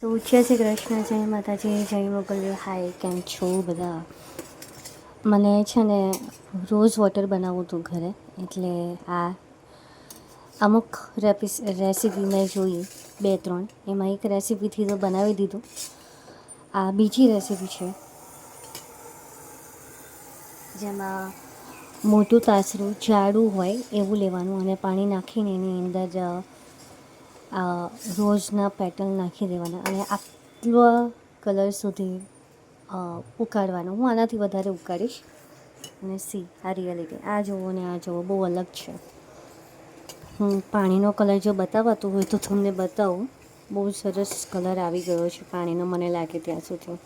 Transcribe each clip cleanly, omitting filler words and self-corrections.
તો જય શ્રી કૃષ્ણ, જય માતાજી, જય મોગલ. હાય, કેમ છો બધા? મને છે ને રોઝ વોટર બનાવવું હતું ઘરે, એટલે આ અમુક રેસીપી મેં જોઈ 2-3, એમાં એક રેસીપીથી તો બનાવી દીધું. આ બીજી રેસીપી છે જેમાં મોટું તાસરું જાડું હોય એવું લેવાનું અને પાણી નાખીને એની અંદર રોઝના પેટર્ન નાખી દેવાના અને આટલો કલર સુધી ઉકાળવાનું. હું આનાથી વધારે ઉકાળીશ. અને આ રિયાલિટી, આ જુઓ ને આ જુઓ, બહુ અલગ છે. હું પાણીનો કલર જો બતાવાતું હોય તો તમને બતાવું. બહુ સરસ કલર આવી ગયો છે પાણીનો, મને લાગે ત્યાં સુધી.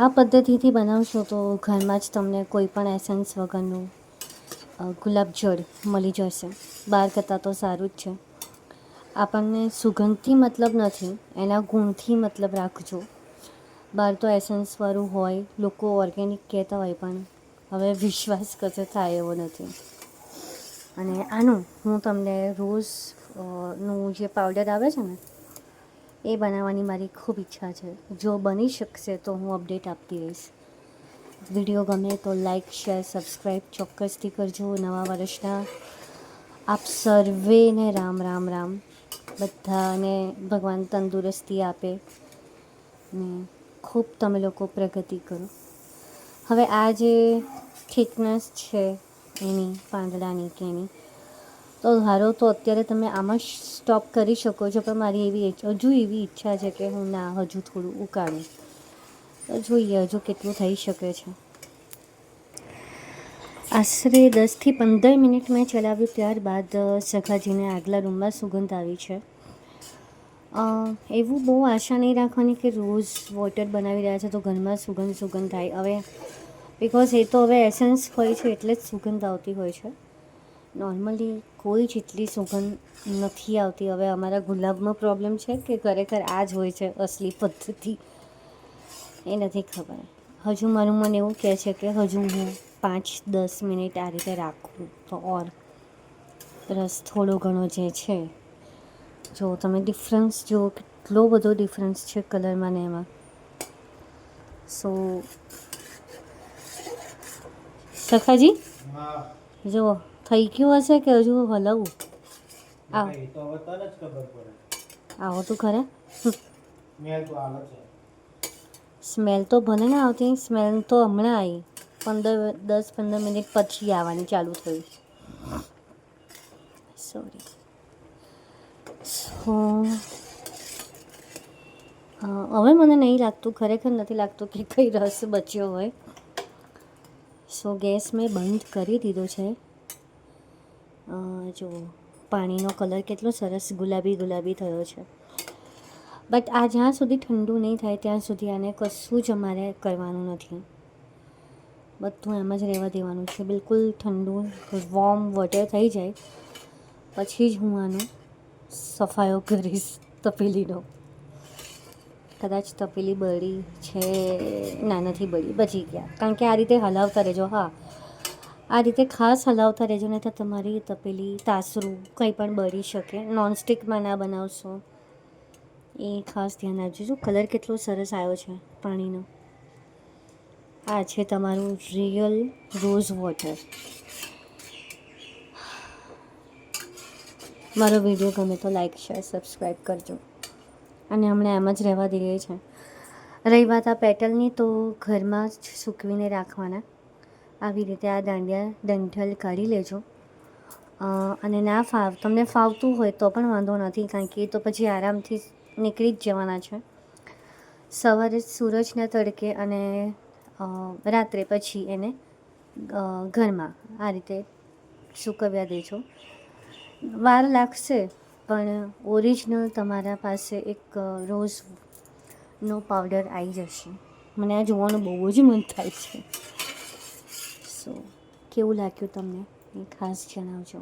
આ પદ્ધતિથી બનાવશો તો ઘરમાં જ તમને કોઈ પણ એસન્સ વગરનું ગુલાબજળ મળી જશે. બહાર કરતાં તો સારું જ છે. આપણને સુગંધથી મતલબ નથી, એના ગુણથી મતલબ રાખજો. બહાર તો એસન્સવાળું હોય, લોકો ઓર્ગેનિક કહેતા હોય, પણ હવે વિશ્વાસ કશે થાય એવો નથી. અને આનું હું તમને રોઝનું જે પાવડર આવે છે ને, એ બનાવવાની મારી ખૂબ ઈચ્છા છે. જો બની શકશે તો હું અપડેટ આપતી રહીશ. વિડીયો ગમે તો લાઈક, શેર, સબસ્ક્રાઈબ ચોક્કસથી કરજો. નવા વર્ષના આપ સર્વેને રામ રામ રામ. બધાને ભગવાન તંદુરસ્તી આપે ને ખૂબ તમે લોકો પ્રગતિ કરો. હવે આ જે થિકનેસ છે એની પાંદડાની કે એની, તો ધારો તો અત્યારે તમે આમાં સ્ટોપ કરી શકો છો, પણ મારી હજુ એવી ઈચ્છા છે કે હું હજુ થોડું ઉકાળું. તો જોઈએ હજુ કેટલું થઈ શકે છે. આશરે 10થી 15 મિનિટ મેં ચલાવ્યું, ત્યારબાદ સખાજીને આગલા રૂમમાં સુગંધ આવી છે. એવું બહુ આશા નહીં રાખવાની કે રોઝ વોટર બનાવી રહ્યા છે તો ઘરમાં સુગંધ થાય. હવે બિકોઝ એ તો હવે એસન્સ હોય છે એટલે જ સુગંધ આવતી હોય છે. નોર્મલી કોઈ જ એટલી સુગંધ નથી આવતી. હવે અમારા ગુલાબનો પ્રોબ્લેમ છે કે ખરેખર આ જ હોય છે અસલી પદ્ધતિ, એ નથી ખબર. હજુ મારું મન એવું કહે છે કે હજુ હું 5-10 મિનિટ આ રીતે રાખું તો રસ થોડો ઘણો જે છે, જો તમે ડિફરન્સ જુઓ, કેટલો બધો ડિફરન્સ છે કલરમાં ને એમાં. સો સખાજી જુઓ, થઈ ગયું હશે કે હજુ હલાવું? આવો તો ખરા. સ્મેલ તો ભલે ને આવતી, સ્મેલ તો હમણાં આવી, 10-15 મિનિટ પછી આવવાની ચાલુ થયું. સોરી. હવે મને નહીં લાગતું, ખરેખર નથી લાગતું કે કંઈ રસ બચ્યો હોય. સો ગેસ મેં બંધ કરી દીધો છે. જો પાણીનો કલર કેટલો સરસ ગુલાબી થયો છે. બટ આ જ્યાં સુધી ઠંડુ નહીં થાય ત્યાં સુધી આને કશું જ અમારે કરવાનું નથી. બધું એમ જ રહેવા દેવાનું છે. બિલકુલ ઠંડુ વોર્મ વોટર થઈ જાય પછી જ હું આનો સફાયો કરીશ તપેલીનો. કદાચ તપેલી બળી છે, ના નથી બળી, બચી ગયા. કારણ કે આ રીતે હલાવતા રહેજો. હા, આ રીતે ખાસ હલાવતા રહેજો, નહીં તો તમારી તપેલી, તાસરું કંઈ પણ બળી શકે. નોનસ્ટિકમાં ના બનાવશો એ ખાસ ધ્યાન રાખજો. કલર કેટલો સરસ આવ્યો છે પાણીનો. આ છે તમારું રિયલ રોઝ વોટર. મારો વિડીયો ગમે તો લાઈક, શેર, સબસ્ક્રાઈબ કરજો. અને હમણાં એમ જ રહેવા દઈએ છે. રહી વાત આ પેટલની, તો ઘરમાં જ સૂકવીને રાખવાના. આવી રીતે આ ડંઠલ કાઢી લેજો. અને તમને ફાવતું હોય તો પણ વાંધો નથી, કારણ કે એ તો પછી આરામથી નીકળી જ જવાના છે. સવારે સૂરજના તડકે અને રાત્રે પછી એને ઘરમાં આ રીતે સૂકવ્યા દેજો. વાર લાગશે, પણ ઓરિજિનલ તમારા પાસે એક રોઝનો પાવડર આવી જશે. મને આ જોવાનું બહુ જ મન થાય છે. સો કેવું લાગ્યું તમને એ ખાસ જણાવજો.